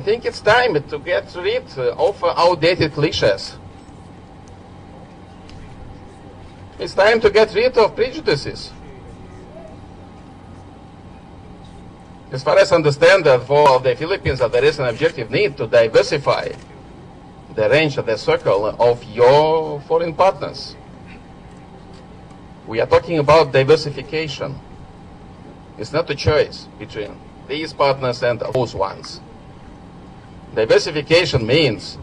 think it's time to get rid of outdated cliches. It's time to get rid of prejudices. As far as I understand, that for the Philippines, there is an objective need to diversify the range of the circle of your foreign partners. We are talking about diversification. It's not a choice between these partners and those ones. Diversification means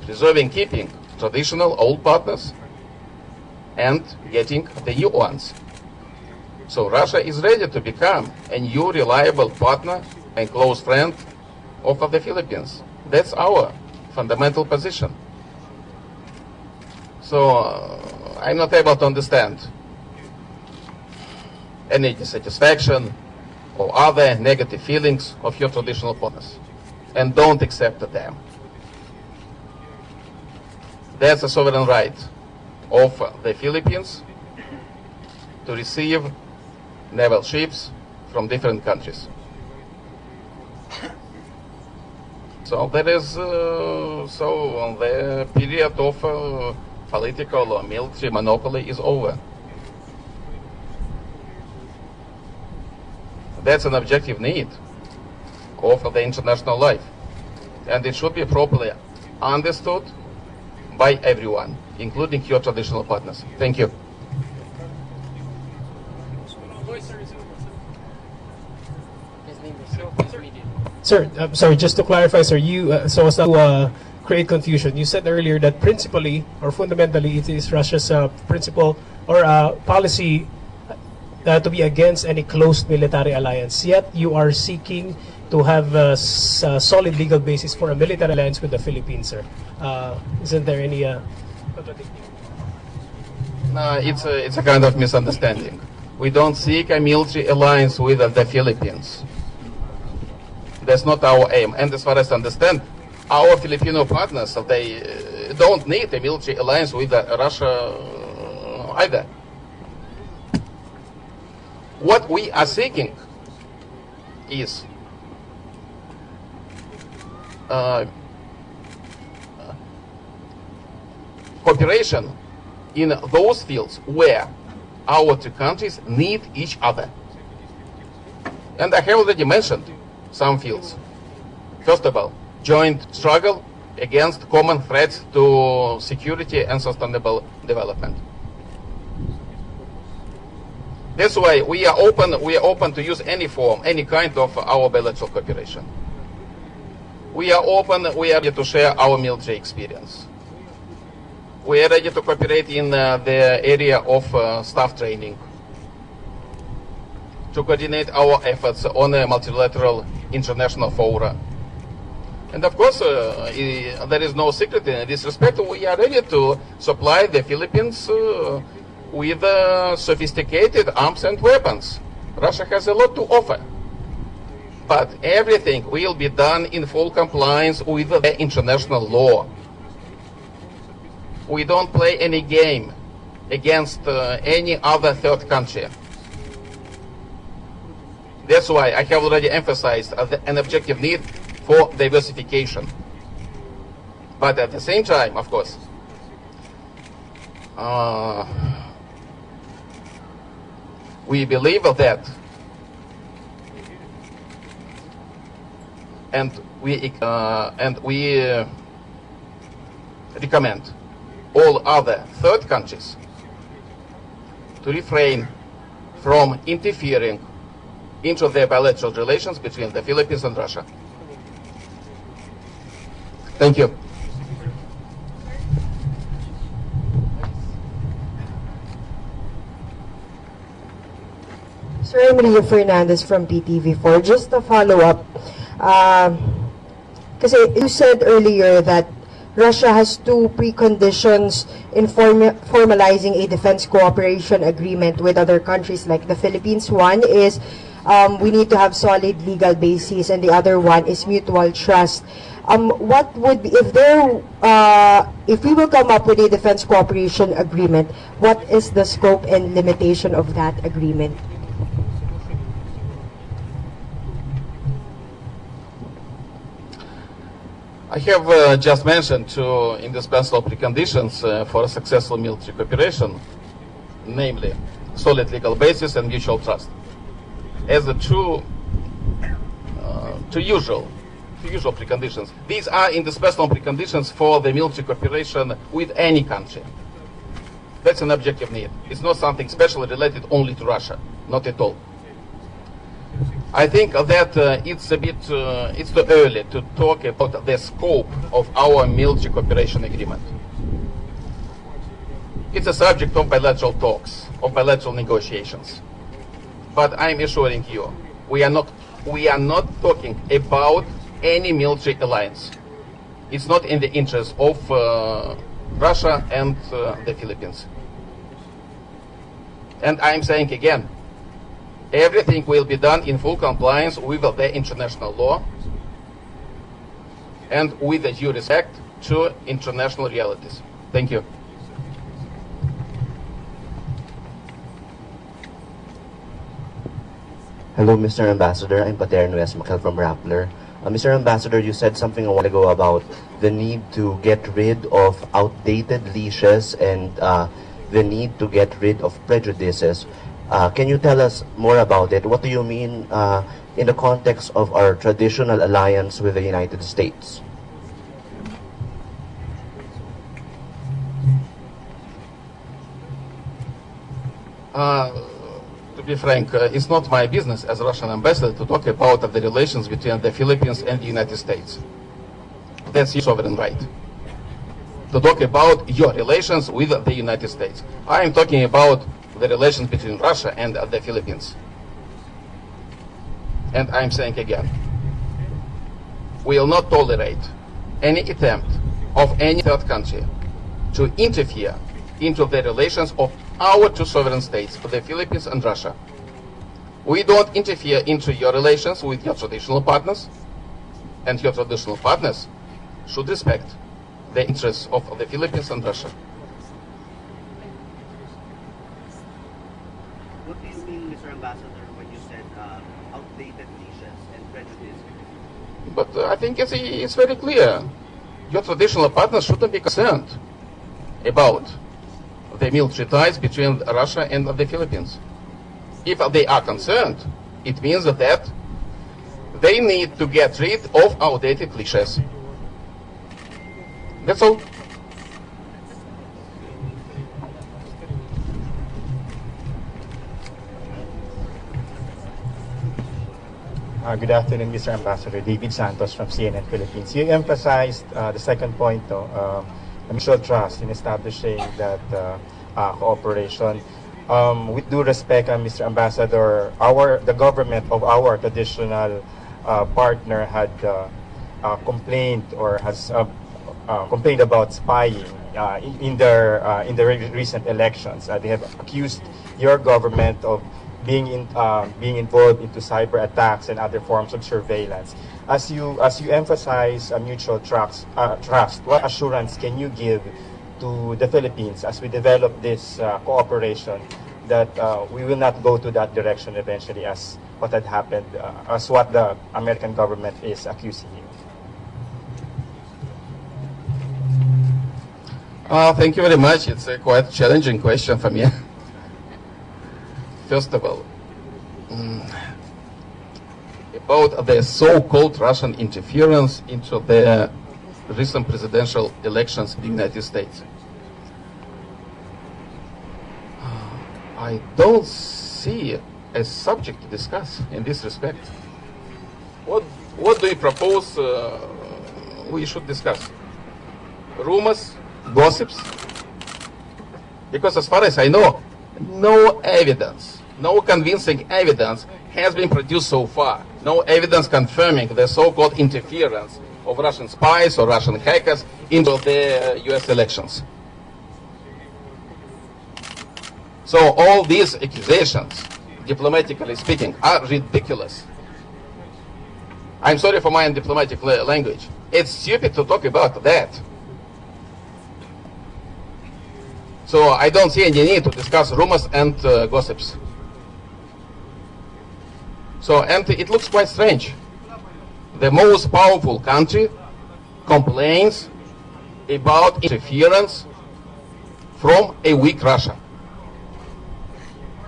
preserving, keeping traditional old partners and getting the new ones. So Russia is ready to become a new reliable partner and close friend of the Philippines. That's our fundamental position. So I'm not able to understand any dissatisfaction or other negative feelings of your traditional partners, and don't accept them. That's a sovereign right of the Philippines to receive naval ships from different countries. So there is the period of political or military monopoly is over. That's an objective need of the international life, and it should be properly understood by everyone, including your traditional partners. Thank you. Sir, sorry, just to clarify, sir, you so as to create confusion, you said earlier that principally or fundamentally it is Russia's principle or policy to be against any closed military alliance. Yet you are seeking to have a solid legal basis for a military alliance with the Philippines, sir. Isn't there any contradiction? No, it's a kind of misunderstanding. We don't seek a military alliance with the Philippines. That's not our aim. And as far as I understand, our Filipino partners, they don't need a military alliance with Russia either. What we are seeking is cooperation in those fields where our two countries need each other. And I have already mentioned some fields. First of all, joint struggle against common threats to security and sustainable development. That's why we are open to use any form, any kind of our bilateral cooperation. We are open, we are ready to share our military experience. We are ready to cooperate in the area of staff training, to coordinate our efforts on a multilateral international fora. And of course, there is no secret in this respect. We are ready to supply the Philippines with sophisticated arms and weapons. Russia has a lot to offer. But everything will be done in full compliance with the international law. We don't play any game against any other third country. That's why I have already emphasized an objective need for diversification. But at the same time, of course, we believe that, and we recommend all other third countries to refrain from interfering into the bilateral relations between the Philippines and Russia. Thank you. Sir Emilio Fernandez from PTV4. Just to follow up, because you said earlier that Russia has two preconditions in formalizing a defense cooperation agreement with other countries like the Philippines. One is we need to have solid legal basis, and the other one is mutual trust. What would be, if we will come up with a defense cooperation agreement, what is the scope and limitation of that agreement? I have just mentioned two indispensable preconditions for a successful military cooperation, namely solid legal basis and mutual trust, as the two usual preconditions. These are indispensable preconditions for the military cooperation with any country. That's an objective need. It's not something specially related only to Russia, not at all. I think that it's too early to talk about the scope of our military cooperation agreement. It's a subject of bilateral talks, of bilateral negotiations. But I'm assuring you, we are not talking about any military alliance. It's not in the interest of Russia and the Philippines. And I'm saying again, everything will be done in full compliance with the international law and with the due respect to international realities. Thank you. Hello, Mr. Ambassador. I'm Paterno S. Makel from Rappler. Mr. Ambassador, you said something a while ago about the need to get rid of outdated leashes and the need to get rid of prejudices. Can you tell us more about it? What do you mean in the context of our traditional alliance with the United States? To be frank, it's not my business as Russian ambassador to talk about the relations between the Philippines and the United States. That's your sovereign right. To talk about your relations with the United States. I am talking about the relations between Russia and the Philippines. And I'm saying again, we will not tolerate any attempt of any third country to interfere into the relations of our two sovereign states, the Philippines and Russia. We don't interfere into your relations with your traditional partners, and your traditional partners should respect the interests of the Philippines and Russia. What do you mean, Mr. Ambassador, when you said outdated leashes and prejudice? But I think it's very clear. Your traditional partners shouldn't be concerned about the military ties between Russia and the Philippines. If they are concerned, it means that they need to get rid of outdated cliches. That's all. Good afternoon, Mr. Ambassador. David Santos from CNN Philippines. You emphasized the second point, mutual trust in establishing that cooperation. With due respect, Mr. Ambassador, the government of our traditional partner had complained or has complained about spying in the recent elections. They have accused your government of being involved into cyber attacks and other forms of surveillance. As you emphasize mutual trust, what assurance can you give to the Philippines as we develop this cooperation that we will not go to that direction eventually as what had happened, as what the American government is accusing you? Thank you very much. It's a quite challenging question for me. First of all, about the so-called Russian interference into the recent presidential elections in the United States. I don't see a subject to discuss in this respect. What do you propose we should discuss? Rumors? Gossips? Because as far as I know, no evidence, no convincing evidence has been produced so far. No evidence confirming the so-called interference of Russian spies or Russian hackers into the US elections. So all these accusations, diplomatically speaking, are ridiculous. I'm sorry for my undiplomatic language. It's stupid to talk about that. So I don't see any need to discuss rumors and gossips. So, and it looks quite strange. The most powerful country complaints about interference from a weak Russia.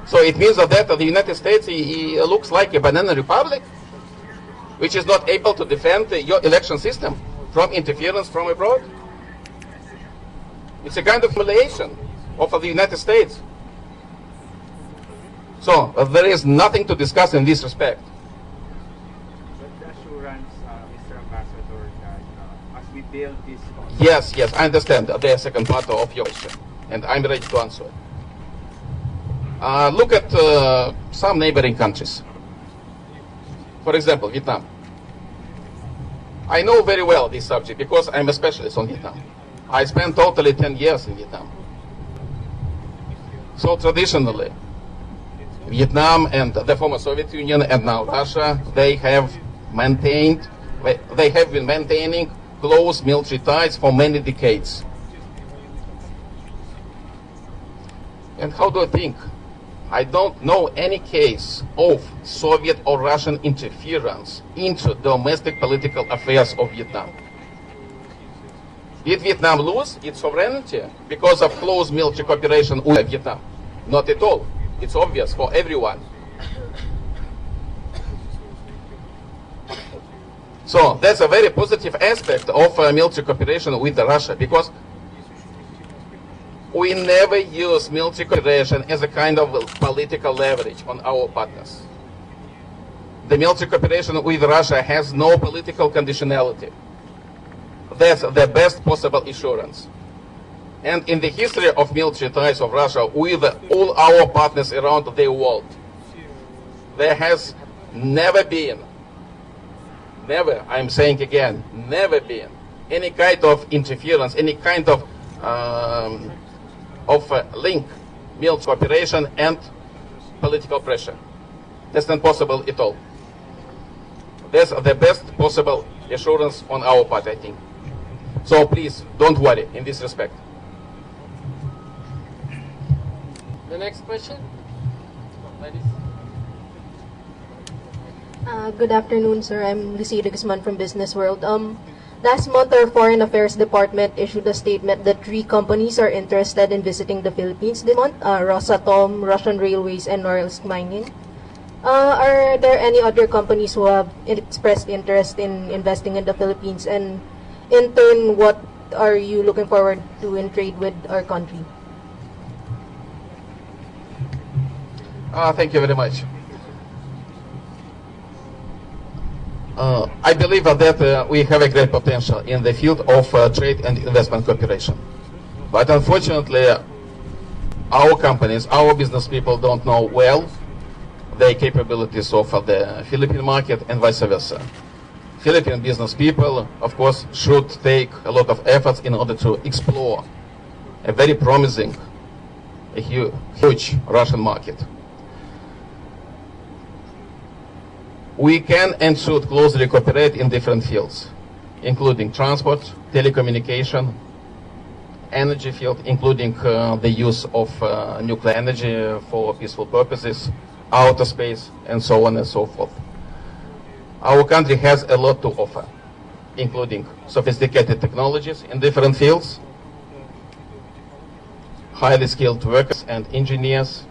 So it means that the United States he looks like a banana republic, which is not able to defend your election system from interference from abroad. It's a kind of humiliation of the United States. So there is nothing to discuss in this respect. But the assurance, Mr. Ambassador, that as we build this... Yes, I understand the second part of your question, and I'm ready to answer it. Look at some neighboring countries. For example, Vietnam. I know very well this subject because I'm a specialist on Vietnam. I spent totally 10 years in Vietnam. So traditionally, Vietnam and the former Soviet Union and now Russia, they have been maintaining close military ties for many decades. And how do I think? I don't know any case of Soviet or Russian interference into domestic political affairs of Vietnam. Did Vietnam lose its sovereignty because of close military cooperation with Vietnam? Not at all. It's obvious for everyone. So that's a very positive aspect of military cooperation with Russia, because we never use military cooperation as a kind of political leverage on our partners. The military cooperation with Russia has no political conditionality. That's the best possible assurance. And in the history of military ties of Russia with all our partners around the world, there has never been, I'm saying again, never been any kind of interference, any kind of link, military cooperation and political pressure. That's not possible at all. That's the best possible assurance on our part, I think. So please, don't worry in this respect. The next question, ladies. Good afternoon, sir. I'm Lucia Guzman from Business World. Last month, our Foreign Affairs Department issued a statement that 3 companies are interested in visiting the Philippines this month: Rosatom, Russian Railways, and Norilsk Mining. Are there any other companies who have expressed interest in investing in the Philippines? And in turn, what are you looking forward to in trade with our country? Thank you very much. I believe that we have a great potential in the field of trade and investment cooperation. But unfortunately, our companies, our business people don't know well the capabilities of the Philippine market and vice versa. Philippine business people, of course, should take a lot of efforts in order to explore a very promising, a huge Russian market. We can and should closely cooperate in different fields, including transport, telecommunication, energy field, including the use of nuclear energy for peaceful purposes, outer space, and so on and so forth. Our country has a lot to offer, including sophisticated technologies in different fields, highly skilled workers and engineers,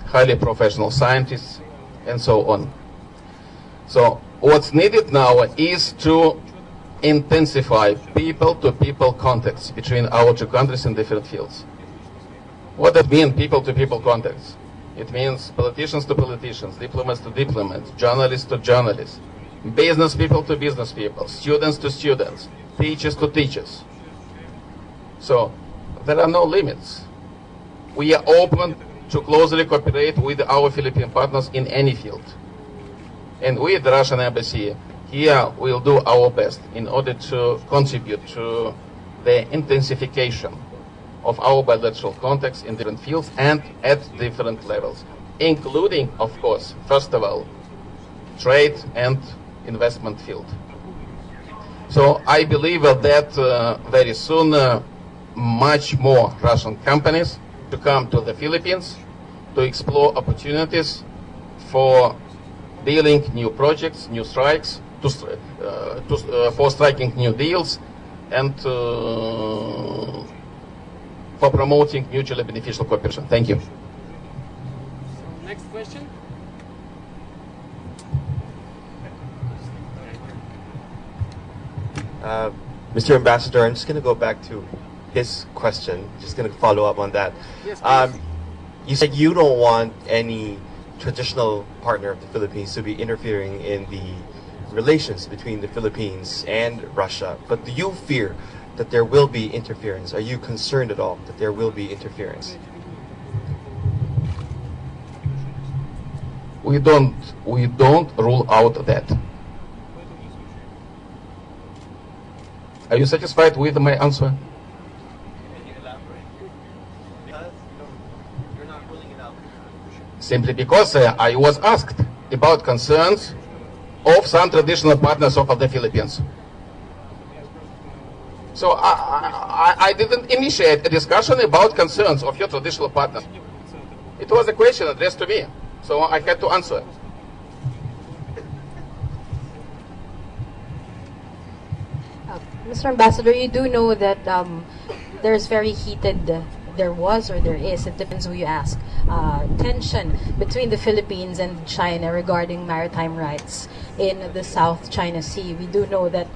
highly professional scientists, and so on. So what's needed now is to intensify people-to-people contacts between our 2 countries in different fields. What does it mean, people-to-people contacts? It means politicians to politicians, diplomats to diplomats, journalists to journalists, business people to business people, students to students, teachers to teachers. So there are no limits. We are open to closely cooperate with our Philippine partners in any field. And we at the Russian Embassy here will do our best in order to contribute to the intensification of our bilateral contacts in different fields and at different levels, including, of course, first of all, trade and investment field. So I believe that very soon much more Russian companies to come to the Philippines to explore opportunities for dealing new projects, new strikes, for striking new deals, and for promoting mutually beneficial cooperation. Thank you. Next question. Mr. Ambassador, I'm just going to go back to his question, just going to follow up on that. Yes, please. You said you don't want any traditional partner of the Philippines to be interfering in the relations between the Philippines and Russia, but do you fear that there will be interference? Are you concerned at all that there will be interference? We don't rule out that. Are you satisfied with my answer? Simply because I was asked about concerns of some traditional partners of the Philippines. So I didn't initiate a discussion about concerns of your traditional partners. It was a question addressed to me, so I had to answer. Mr. Ambassador, you do know that there's very heated, there was or there is, it depends who you ask, tension between the Philippines and China regarding maritime rights in the South China Sea. We do know that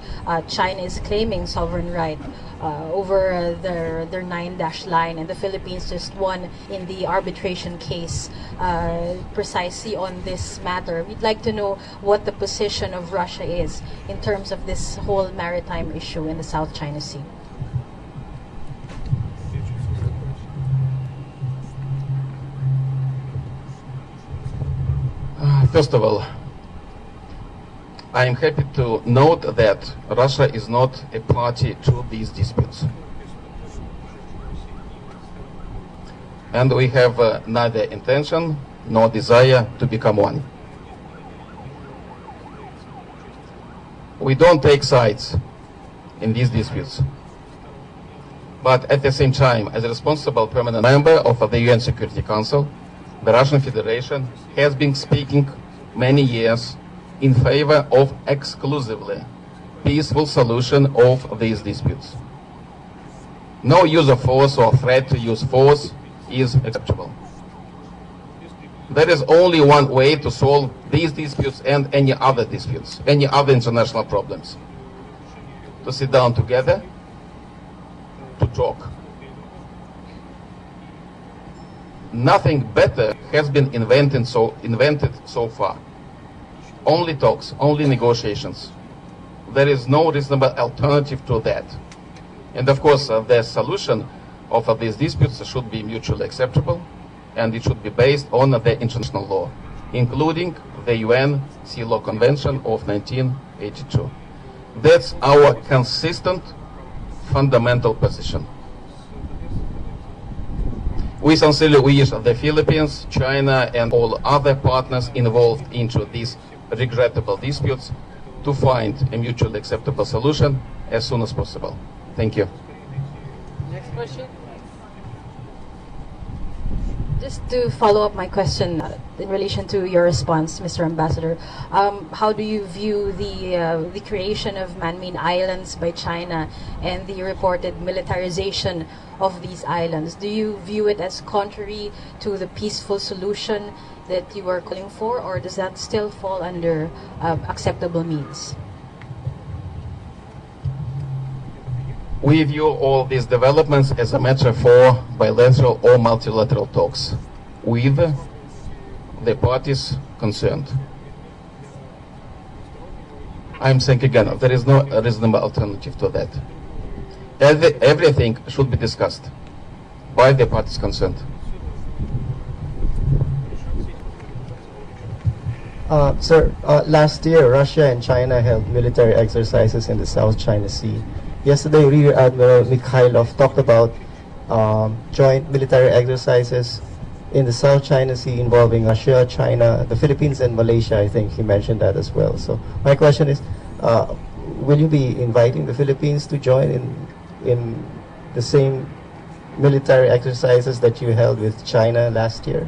China is claiming sovereign right over their 9-dash line, and the Philippines just won in the arbitration case precisely on this matter. We'd like to know what the position of Russia is in terms of this whole maritime issue in the South China Sea. First of all, I am happy to note that Russia is not a party to these disputes. And we have neither intention nor desire to become one. We don't take sides in these disputes. But at the same time, as a responsible permanent member of the UN Security Council, the Russian Federation has been speaking many years in favor of exclusively peaceful solution of these disputes. No use of force or threat to use force is acceptable. There is only one way to solve these disputes and any other disputes, any other international problems. To sit down together, to talk. Nothing better has been invented so far. Only talks, only negotiations. There is no reasonable alternative to that. And of course, the solution of these disputes should be mutually acceptable, and it should be based on the international law, including the UN Sea Law Convention of 1982. That's our consistent, fundamental position. We sincerely wish the Philippines, China, and all other partners involved into these regrettable disputes to find a mutually acceptable solution as soon as possible. Thank you. Next question. Just to follow up my question in relation to your response, Mr. Ambassador, how do you view the creation of man-made islands by China and the reported militarization of these islands? Do you view it as contrary to the peaceful solution that you are calling for, or does that still fall under acceptable means? We view all these developments as a matter for bilateral or multilateral talks with the parties concerned. I'm saying again, there is no reasonable alternative to that. Everything should be discussed by the parties concerned. Sir, last year, Russia and China held military exercises in the South China Sea. Yesterday, Rear Admiral Mikhailov talked about joint military exercises in the South China Sea involving Russia, China, the Philippines, and Malaysia. I think he mentioned that as well. So my question is, will you be inviting the Philippines to join in the same military exercises that you held with China last year?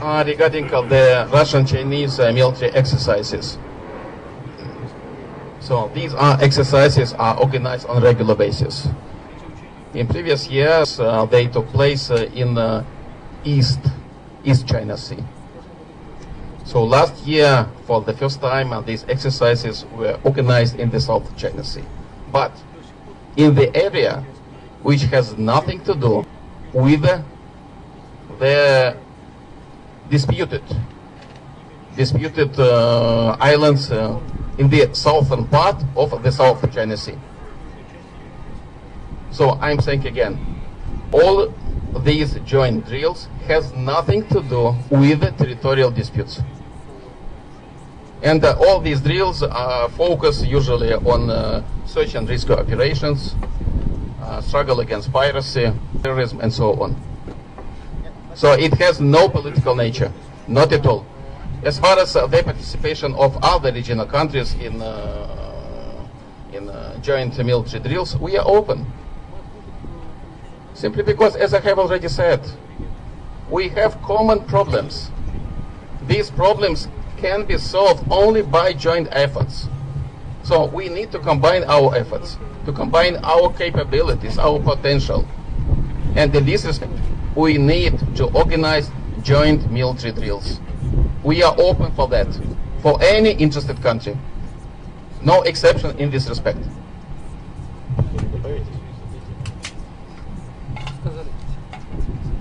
Regarding the Russian-Chinese military exercises, So these exercises are organized on a regular basis. In previous years, they took place in East China Sea. So last year, for the first time, these exercises were organized in the South China Sea. But in the area which has nothing to do with the disputed islands in the southern part of the South China Sea. So I'm saying again, all these joint drills has nothing to do with territorial disputes. And all these drills focus usually on search and rescue operations, struggle against piracy, terrorism, and so on. So it has no political nature, not at all. As far as the participation of other regional countries in joint military drills, we are open. Simply because, as I have already said, we have common problems. These problems can be solved only by joint efforts. So we need to combine our efforts, to combine our capabilities, our potential. And in this respect, we need to organize joint military drills. We are open for that, for any interested country. No exception in this respect.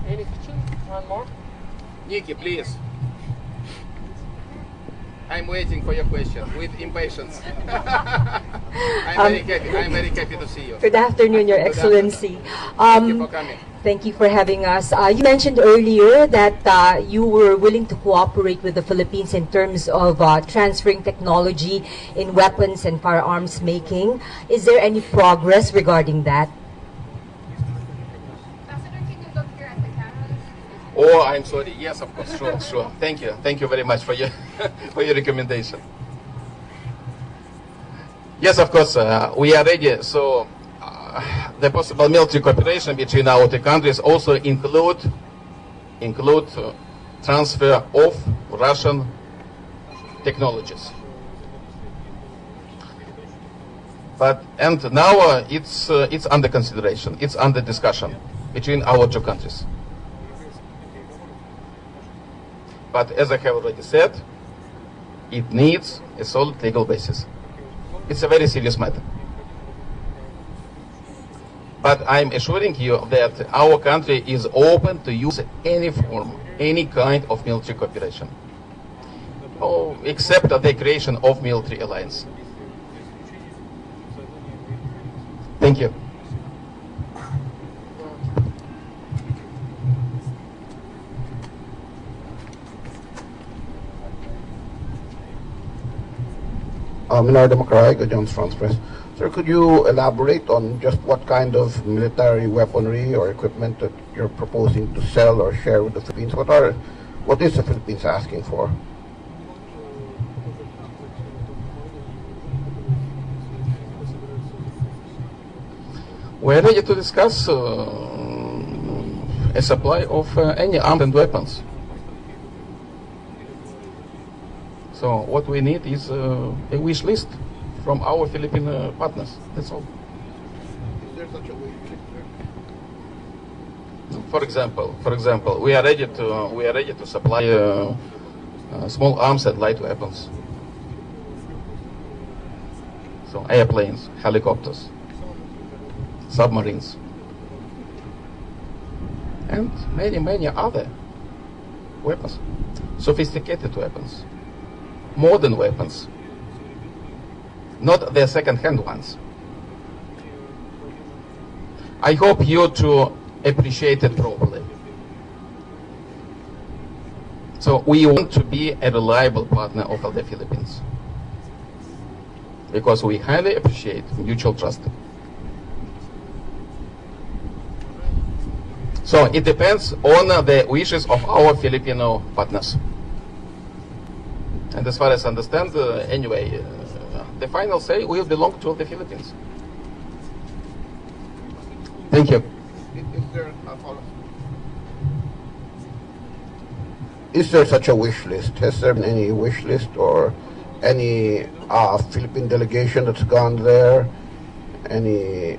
Any question? One more? Nikki, please. I'm waiting for your question with impatience. I'm very happy to see you. Good afternoon, Your Excellency. Thank you for coming. Thank you for having us. You mentioned earlier that you were willing to cooperate with the Philippines in terms of transferring technology in weapons and firearms making. Is there any progress regarding that? Oh, I'm sorry. Yes, of course. Sure. Thank you. Thank you very much for your for your recommendation. Yes, of course. We are ready. So the possible military cooperation between our two countries also include transfer of Russian technologies. And now it's under consideration. It's under discussion between our two countries. But as I have already said, it needs a solid legal basis. It's a very serious matter. But I'm assuring you that our country is open to use any form, any kind of military cooperation, except the creation of military alliance. Thank you. Minard Democratic, Jones France Press. Sir, could you elaborate on just what kind of military weaponry or equipment that you're proposing to sell or share with the Philippines? What is the Philippines asking for? We're ready to discuss a supply of any arms and weapons. So what we need is a wish list from our Philippine partners. That's all. Is there such a wish list, sir? For example, we are ready to supply small arms and light weapons. So airplanes, helicopters, submarines, and many other weapons, sophisticated weapons. Modern weapons, not the second-hand ones. I hope you to appreciate it properly. So we want to be a reliable partner of the Philippines because we highly appreciate mutual trust. So it depends on the wishes of our Filipino partners. And as far as I understand, anyway, the final say will belong to the Philippines. Thank you. Is there such a wish list? Has there been any wish list or any Philippine delegation that's gone there, any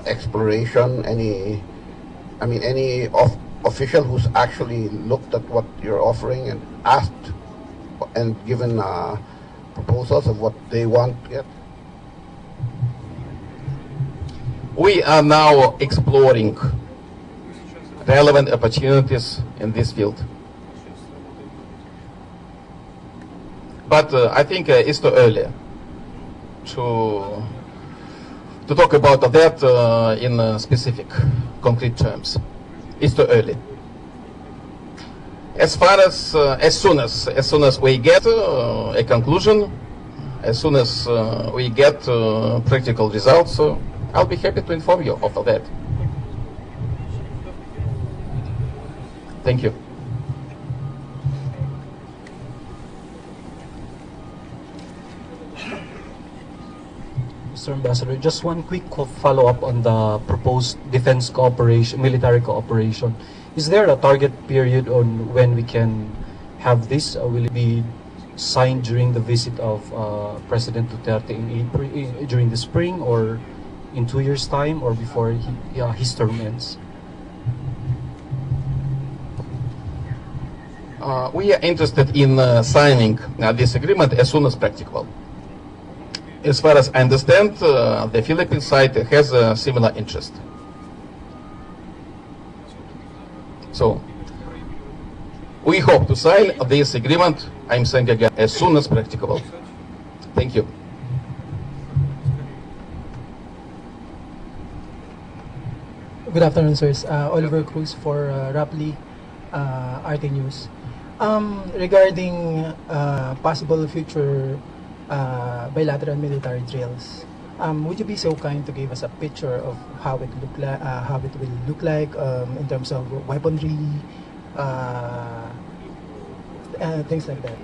exploration, any official who's actually looked at what you're offering and asked and given proposals of what they want to get? We are now exploring relevant opportunities in this field. But I think it's too early to talk about that in specific, concrete terms. It's too early. As soon as we get a conclusion, as soon as we get practical results, I'll be happy to inform you of that. Thank you. Mr. Ambassador, just one quick follow-up on the proposed defense cooperation, military cooperation. Is there a target period on when we can have this? Will it be signed during the visit of President Duterte in April, during the spring, or in 2 years' time, or before his term ends? We are interested in signing this agreement as soon as practicable. As far as I understand, the Philippine side has a similar interest. So, we hope to sign this agreement, I'm saying again, as soon as practicable. Thank you. Good afternoon, sirs. Oliver Cruz for Rapply, RT News. Regarding possible future bilateral military drills, would you be so kind to give us a picture of how it will look like in terms of weaponry, things like that?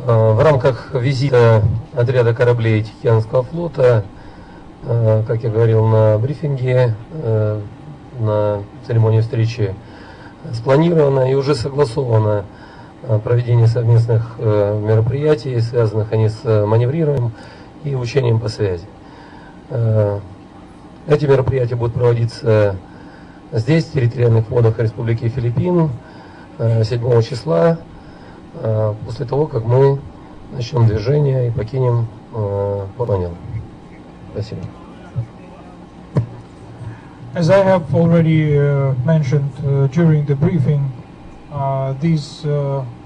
В рамках визита отряда кораблей Тихоокеанского флота, как я говорил на брифинге, на церемонии встречи, спланировано и уже согласовано проведение совместных мероприятий, связанных они с маневрированием и учением по связи. Эти мероприятия будут проводиться здесь, в территориальных водах Республики Филиппин, 7 числа, после того, как мы начнем движение и покинем Манилу. Спасибо. As I have already mentioned during the briefing, these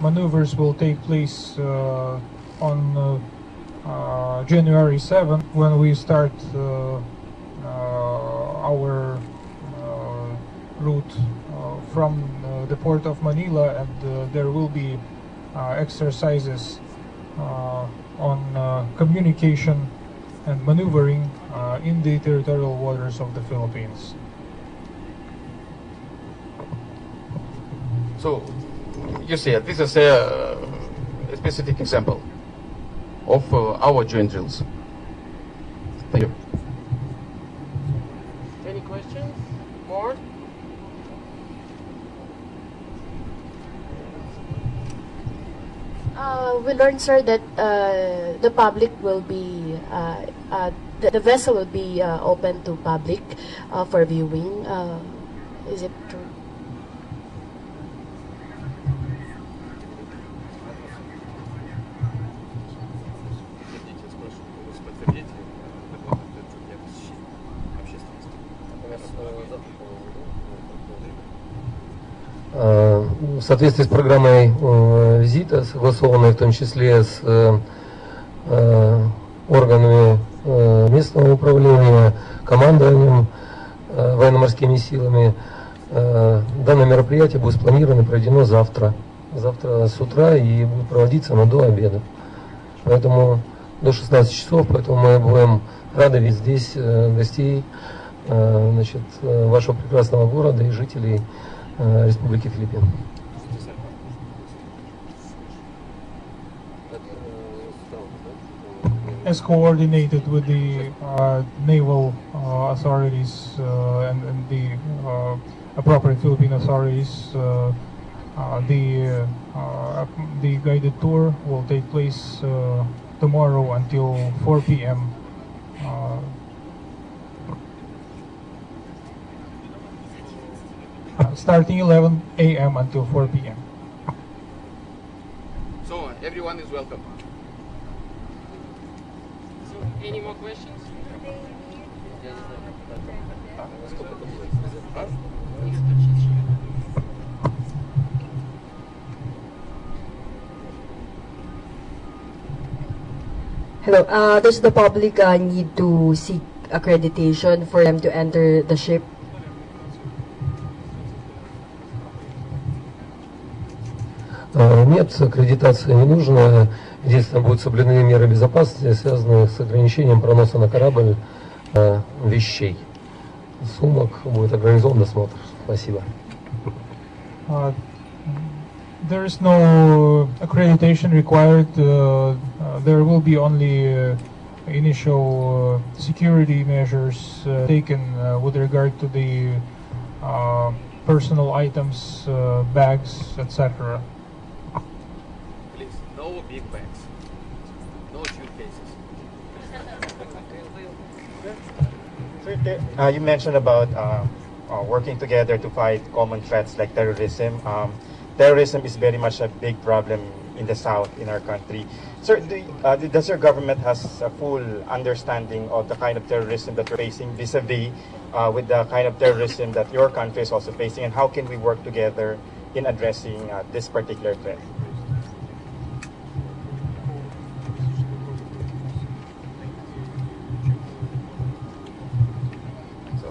maneuvers will take place on January 7th, when we start our route from the port of Manila, and there will be exercises on communication and maneuvering in the territorial waters of the Philippines. So, you see, this is a specific example of our joint drills. Thank you. Any questions? More? We learned, sir, that the public will be, the vessel will be open to public for viewing. Is it true? В соответствии с программой визита, согласованной в том числе с органами местного управления, командованием военно-морскими силами, данное мероприятие будет спланировано и проведено завтра с утра, и будет проводиться до обеда. Поэтому до 16 часов, поэтому мы будем рады видеть здесь гостей вашего прекрасного города и жителей Республики Филиппин. has coordinated with the naval authorities and the appropriate Philippine authorities. The guided tour will take place tomorrow until 4 p.m. Starting 11 a.m. until 4 p.m. So everyone is welcome. So, any more questions? Hello, does the public need to seek accreditation for them to enter the ship? Нет, аккредитация не нужна. Единственное, будут соблюдены меры безопасности, связанные с ограничением проноса на корабль вещей. Сумок, будет организован досмотр. Спасибо. There is no accreditation required. There will be only initial security measures taken with regard to the personal items, bags, etc. Please, no big bags, no suitcases. Sir, you mentioned about working together to fight common threats like terrorism. Terrorism is very much a big problem in the south in our country. Sir, does your government has a full understanding of the kind of terrorism that we're facing vis-a-vis with the kind of terrorism that your country is also facing, and how can we work together in addressing this particular threat?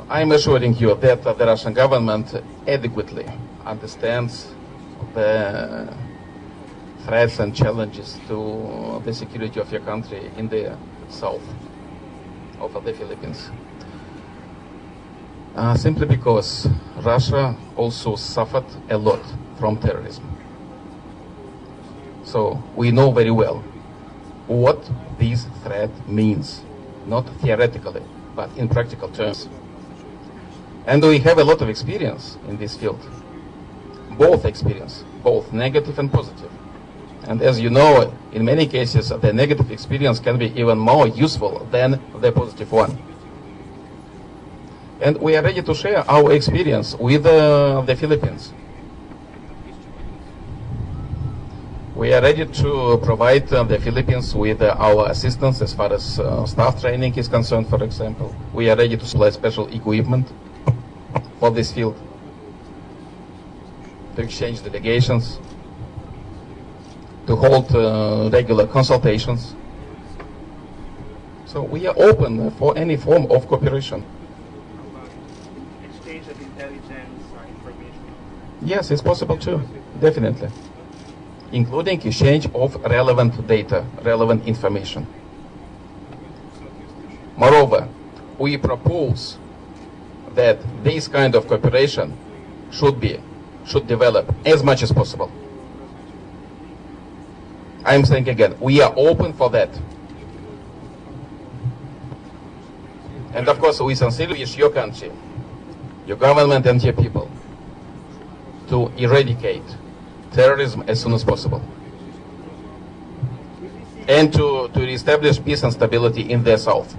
I'm assuring you that the Russian government adequately understands the threats and challenges to the security of your country in the south of the Philippines. Simply because Russia also suffered a lot from terrorism. So we know very well what this threat means, not theoretically, but in practical terms. And we have a lot of experience in this field. Both experience, both negative and positive. And as you know, in many cases, the negative experience can be even more useful than the positive one. And we are ready to share our experience with the Philippines. We are ready to provide the Philippines with our assistance as far as staff training is concerned, for example. We are ready to supply special equipment for this field, to exchange delegations, to hold regular consultations. So we are open for any form of cooperation. Exchange of intelligence or information? Yes, it's possible too, definitely. Including exchange of relevant data, relevant information. Moreover, we propose that this kind of cooperation should develop as much as possible. I'm saying again, we are open for that. And of course, we sincerely wish your country, your government and your people to eradicate terrorism as soon as possible. And to reestablish peace and stability in the south.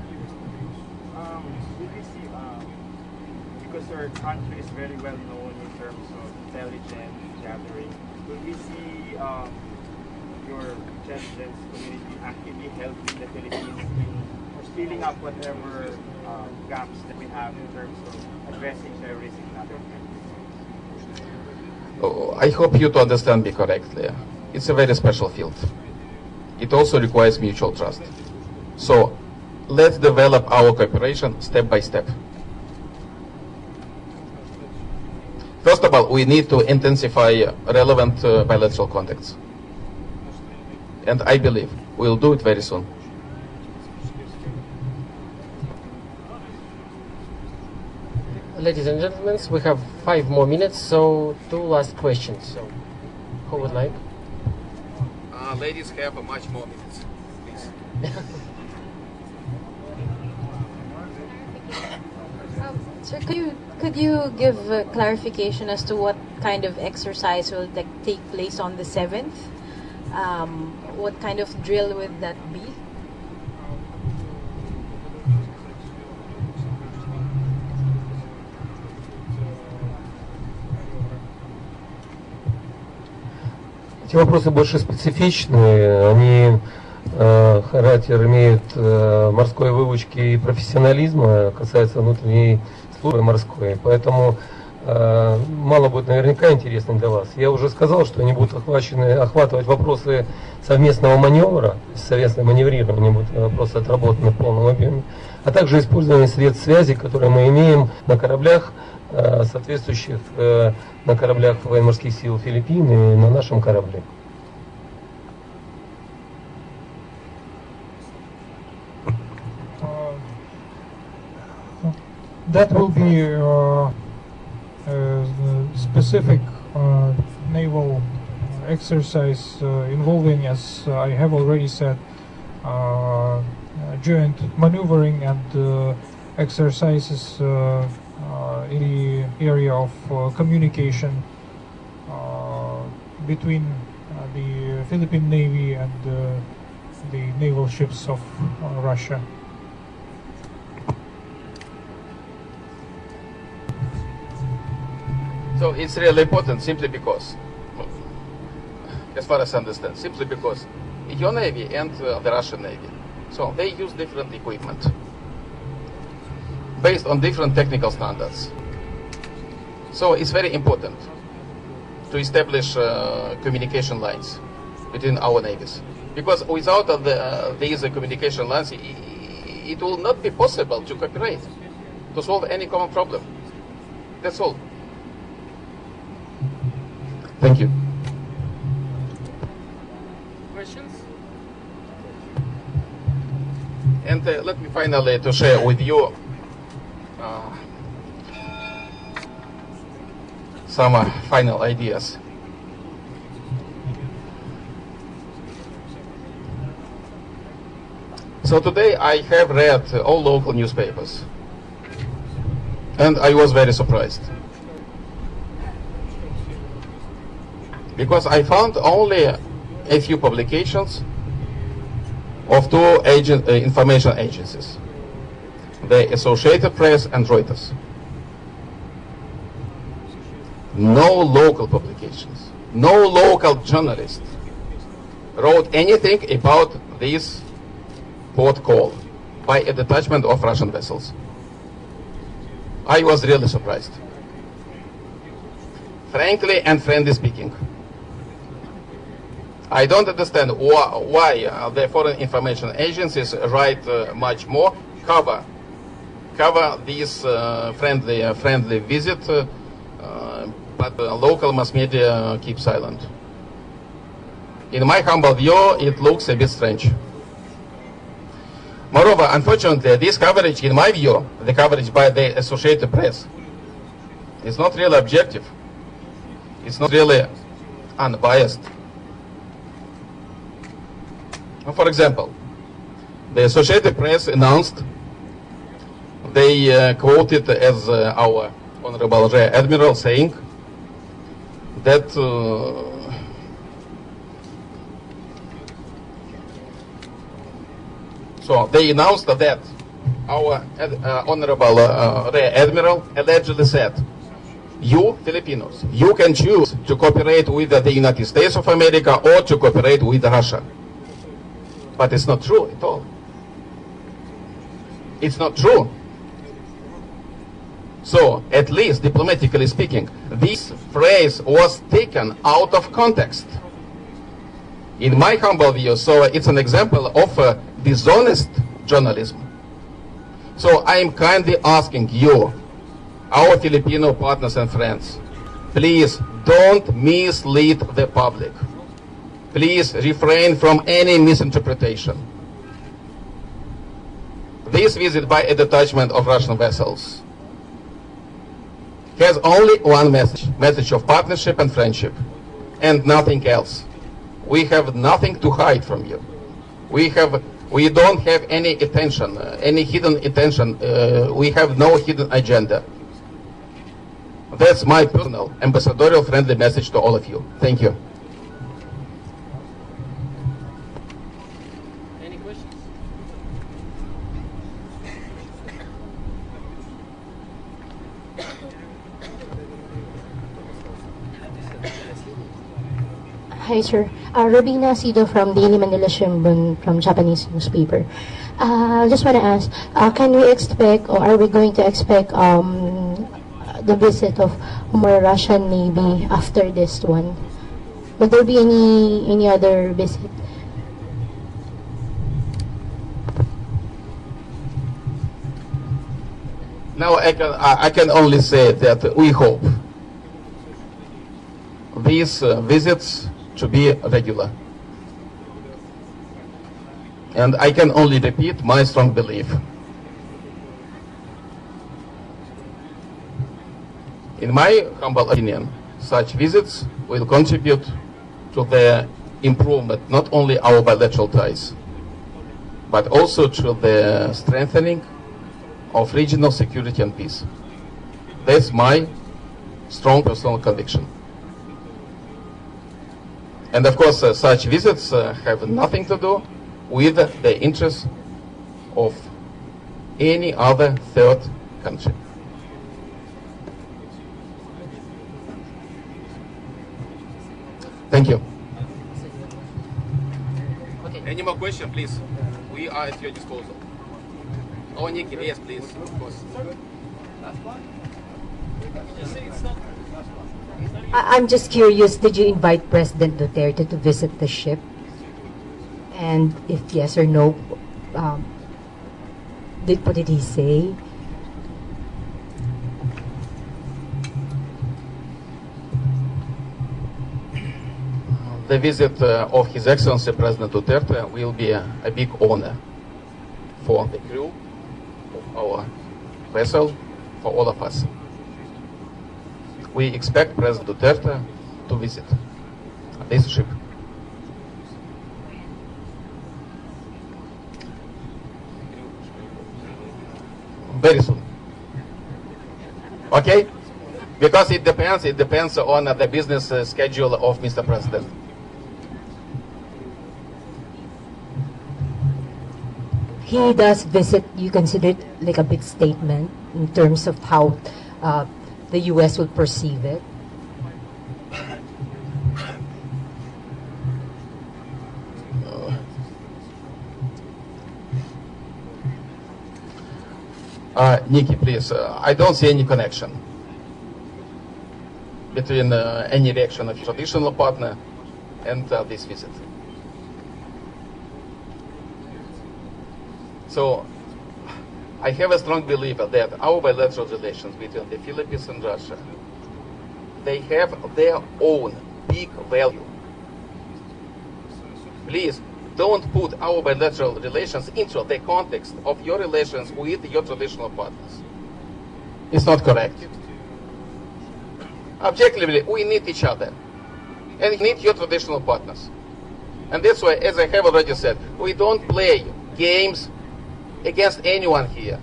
Because our country is very well known in terms of intelligence gathering, will we see your intelligence community actively helping the Philippines in filling up whatever gaps that we have in terms of addressing terrorism in other countries? Oh, I hope you to understand me correctly. It's a very special field. It also requires mutual trust. So let's develop our cooperation step by step. First of all, we need to intensify relevant bilateral contacts. And I believe we'll do it very soon. Ladies and gentlemen, we have 5 more minutes, so 2 last questions. So, who would like? Ladies have much more minutes, please. Sir, could you give clarification as to what kind of exercise will take place on the 7th? What kind of drill would that be? Эти вопросы больше специфичные, они характер имеют морской выучки и профессионализма, касается внутренней службы морской, поэтому мало будет наверняка интересно для вас. Я уже сказал, что они будут охватывать вопросы совместного маневра, совместное маневрирование, будут вопросы отработаны в полном объеме, а также использование средств связи, которые мы имеем на кораблях, соответствующих на кораблях военно-морских сил Филиппин и на нашем корабле. That will be a specific naval exercise involving, as I have already said, joint maneuvering and exercises in the area of communication between the Philippine Navy and the naval ships of Russia. So it's really important simply because, as far as I understand, simply because your Navy and the Russian Navy, so they use different equipment based on different technical standards. So it's very important to establish communication lines between our navies, because without these communication lines, it will not be possible to cooperate, to solve any common problem. That's all. Thank you. Questions? And let me finally to share with you some final ideas. So today I have read all local newspapers, and I was very surprised, because I found only a few publications of two information agencies, the Associated Press and Reuters. No local publications, no local journalist wrote anything about this port call by a detachment of Russian vessels. I was really surprised. Frankly and friendly speaking, I don't understand why the foreign information agencies write much more, cover this friendly visit, but local mass media keep silent. In my humble view, it looks a bit strange. Moreover, unfortunately, this coverage, in my view, the coverage by the Associated Press, is not really objective. It's not really unbiased. For example, the Associated Press announced, they quoted as our Honorable Rear Admiral saying that so they announced that our Honorable Rear Admiral allegedly said, you Filipinos, you can choose to cooperate with the United States of America or to cooperate with Russia. But it's not true at all. It's not true. So, at least diplomatically speaking, this phrase was taken out of context. In my humble view, so it's an example of dishonest journalism. So I am kindly asking you, our Filipino partners and friends, please don't mislead the public. Please refrain from any misinterpretation. This visit by a detachment of Russian vessels has only one message of partnership and friendship, and nothing else. We have nothing to hide from you. We don't have any intention, any hidden intention. We have no hidden agenda. That's my personal ambassadorial friendly message to all of you. Thank you. Any questions? Hi, sir. Robina Sido from Daily Manila Shimbun from Japanese newspaper. Just want to ask, can we expect or are we going to expect the visit of more Russian Navy after this one? Will there be any other visit? Now I can only say that we hope these visits to be regular. And I can only repeat my strong belief. In my humble opinion, such visits will contribute to the improvement not only our bilateral ties, but also to the strengthening of regional security and peace. That's my strong personal conviction. And of course, such visits have nothing to do with the interests of any other third country. Thank you. Okay. Any more questions, please? We are at your disposal. Oh, Nikki, yes, please. Of course. I'm just curious, did you invite President Duterte to visit the ship? And if yes or no, what did he say? The visit of His Excellency President Duterte will be a big honor for the crew of our vessel, for all of us. We expect President Duterte to visit this ship. Very soon. Okay? Because it depends on the business schedule of Mr. President. He does visit, you consider it like a big statement in terms of how the U.S. will perceive it? Nikki, please, I don't see any connection between any reaction of traditional partner and this visit. So, I have a strong belief that our bilateral relations between the Philippines and Russia, they have their own big value. Please, don't put our bilateral relations into the context of your relations with your traditional partners. It's not correct. Objectively, we need each other. And you need your traditional partners. And that's why, as I have already said, we don't play games against anyone here.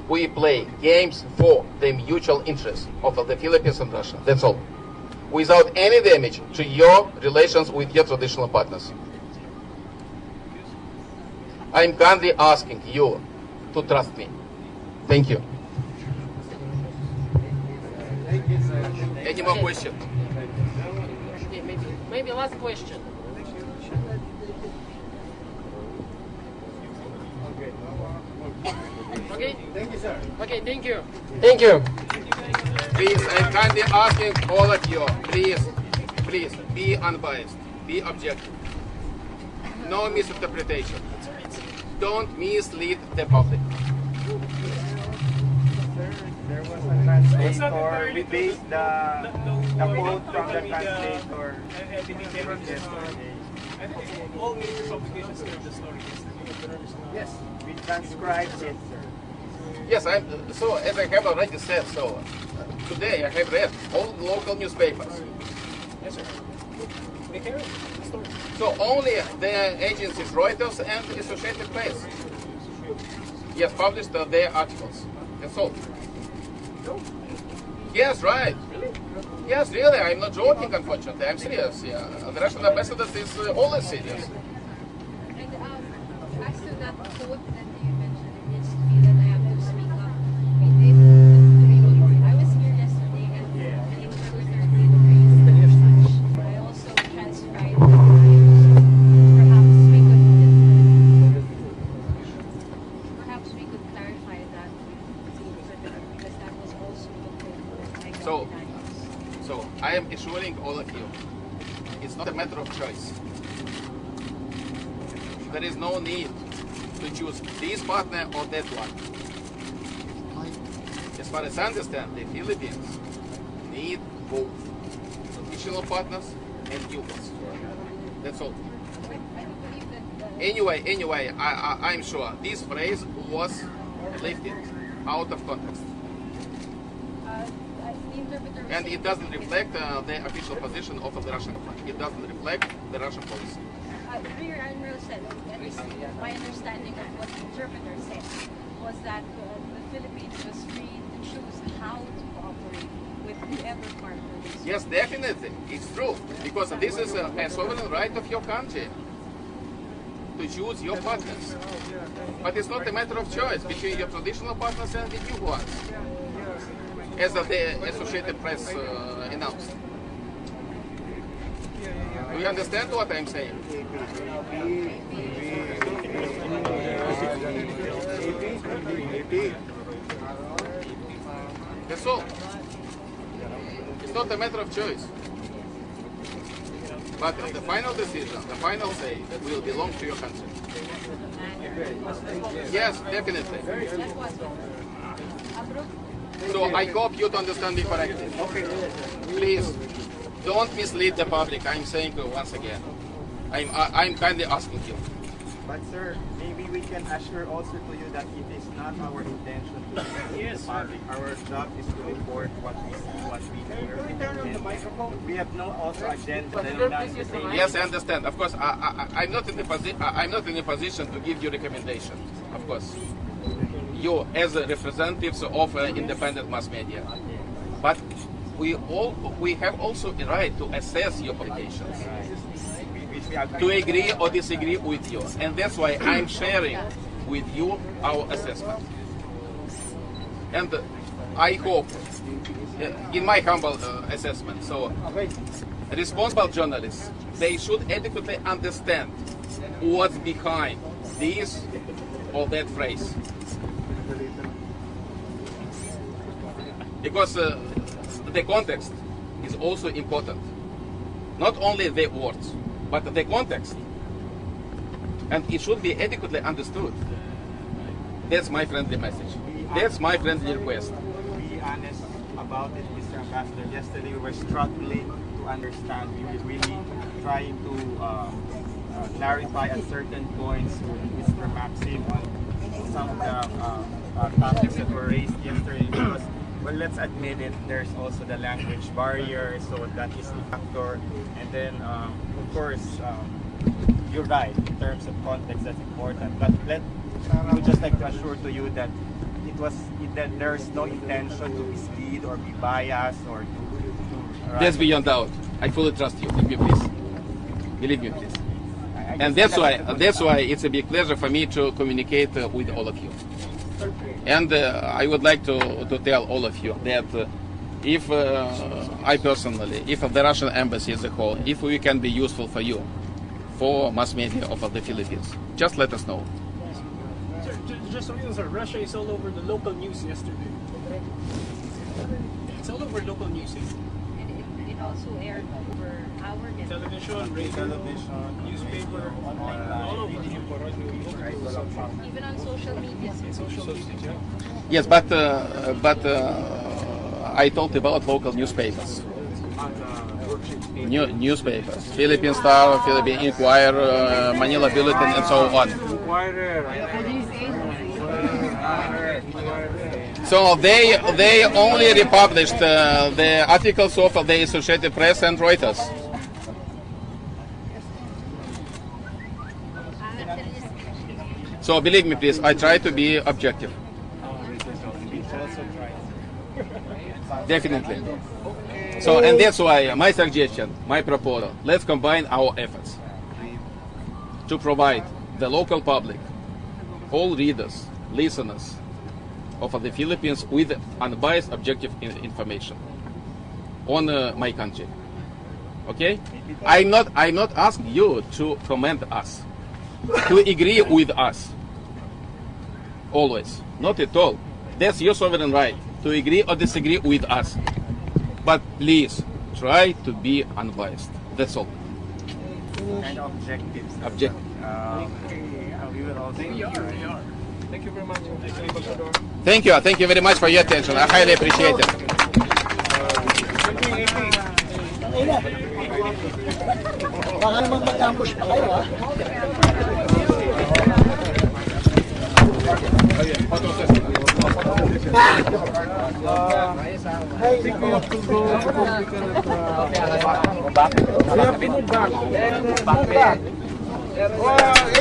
We play games for the mutual interest of the Philippines and Russia. That's all. Without any damage to your relations with your traditional partners. I'm kindly asking you to trust me. Thank you. Any more questions? Maybe last question. Okay? Thank you, sir. Okay, thank you. Thank you. Please, I'm kindly asking all of you, please, be unbiased, be objective. No misinterpretation. Don't mislead the public. There was a translator. We based the quote from the translator. All major publications heard the story. Yes, we transcribed it, sir. Yes, so as I have already said, today I have read all the local newspapers. Yes, sir. We heard the story. So only the agencies Reuters and Associated Press, yes, published their articles. That's all. Yes, right. Yes, really, I'm not joking, unfortunately. I'm serious. Yeah. The Russian ambassador is always serious. And as to that quote that you mentioned, it needs to be that I have to speak up. I was here yesterday and the interpreter did raise Spanish. I also transcribed the lines. Perhaps we could clarify that because that was also the quote. So I am assuring all of you, it's not a matter of choice. There is no need to choose this partner or that one. As far as I understand, the Philippines need both traditional partners and new ones. That's all. Anyway, I'm sure this phrase was lifted out of context. And it doesn't reflect the official position of the Russian government. It doesn't reflect the Russian policy. The Rear Admiral said, at least my understanding of what the interpreter said, was that the Philippines was free to choose how to cooperate with whoever partner is. Yes, definitely. It's true. Because this is a sovereign right of your country to choose your partners. But it's not a matter of choice between your traditional partners and the new ones, as the Associated Press announced. Do you understand what I'm saying? That's all. It's not a matter of choice. But the final decision, the final say, that will belong to your country. Yes, definitely. So I hope you understand me correctly. Please, don't mislead the public. I'm saying once again. I'm kindly asking you. But sir, maybe we can assure also to you that it is not our intention to mislead the public. Our job is to report what we see, what we hear. And we have no also agenda. Yes, I understand. Of course, I'm not in the position to give you recommendations. Of course, you as representatives of independent mass media, but we have also a right to assess your publications, to agree or disagree with you, and that's why I'm sharing with you our assessment. And I hope, in my humble assessment, so responsible journalists, they should adequately understand what's behind this or that phrase. Because the context is also important. Not only the words, but the context. And it should be adequately understood. That's my friendly message. That's my friendly request. Be honest about it, Mr. Ambassador. Yesterday we were struggling to understand. We were really trying to clarify at certain points with Mr. Maxim on some of the topics that were raised yesterday. Because, well, let's admit it, there's also the language barrier, so that is a factor. And then, of course, you're right, in terms of context, that's important. But I would just like to assure to you that that there's no intention to mislead or be biased or to That's beyond doubt. I fully trust you. Believe me, please. Believe me, please. And that's why it's a big pleasure for me to communicate with all of you. And I would like to tell all of you that if I personally, if the Russian embassy as a whole, if we can be useful for you, for mass media of the Philippines, just let us know. Sir, just so you know, sir, Russia is all over the local news yesterday. It's all over local news. And it also aired over our television, radio, newspaper, all over. Even on social media. Yes, but I talked about local newspapers. Newspapers, Philippine Star, Philippine Inquirer, Manila Bulletin, and so on. So they only republished the articles of the Associated Press and Reuters. So believe me, please, I try to be objective. Definitely. So, and that's why my suggestion, my proposal, let's combine our efforts to provide the local public, all readers, listeners of the Philippines with unbiased, objective information on my country. Okay? I'm not asking you to comment us, to agree with us. Always. Not at all. That's your sovereign right to agree or disagree with us. But please, try to be unbiased. That's all. And objectives. Objective. We will also. Thank you very much, Ambassador. Thank you. Thank you very much for your attention. I highly appreciate it. Baka naman mag-ambush pa kayo, ha?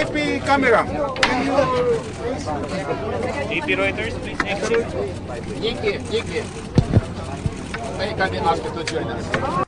AP camera. AP Reuters, please exit. Thank you. I can ask you to join us.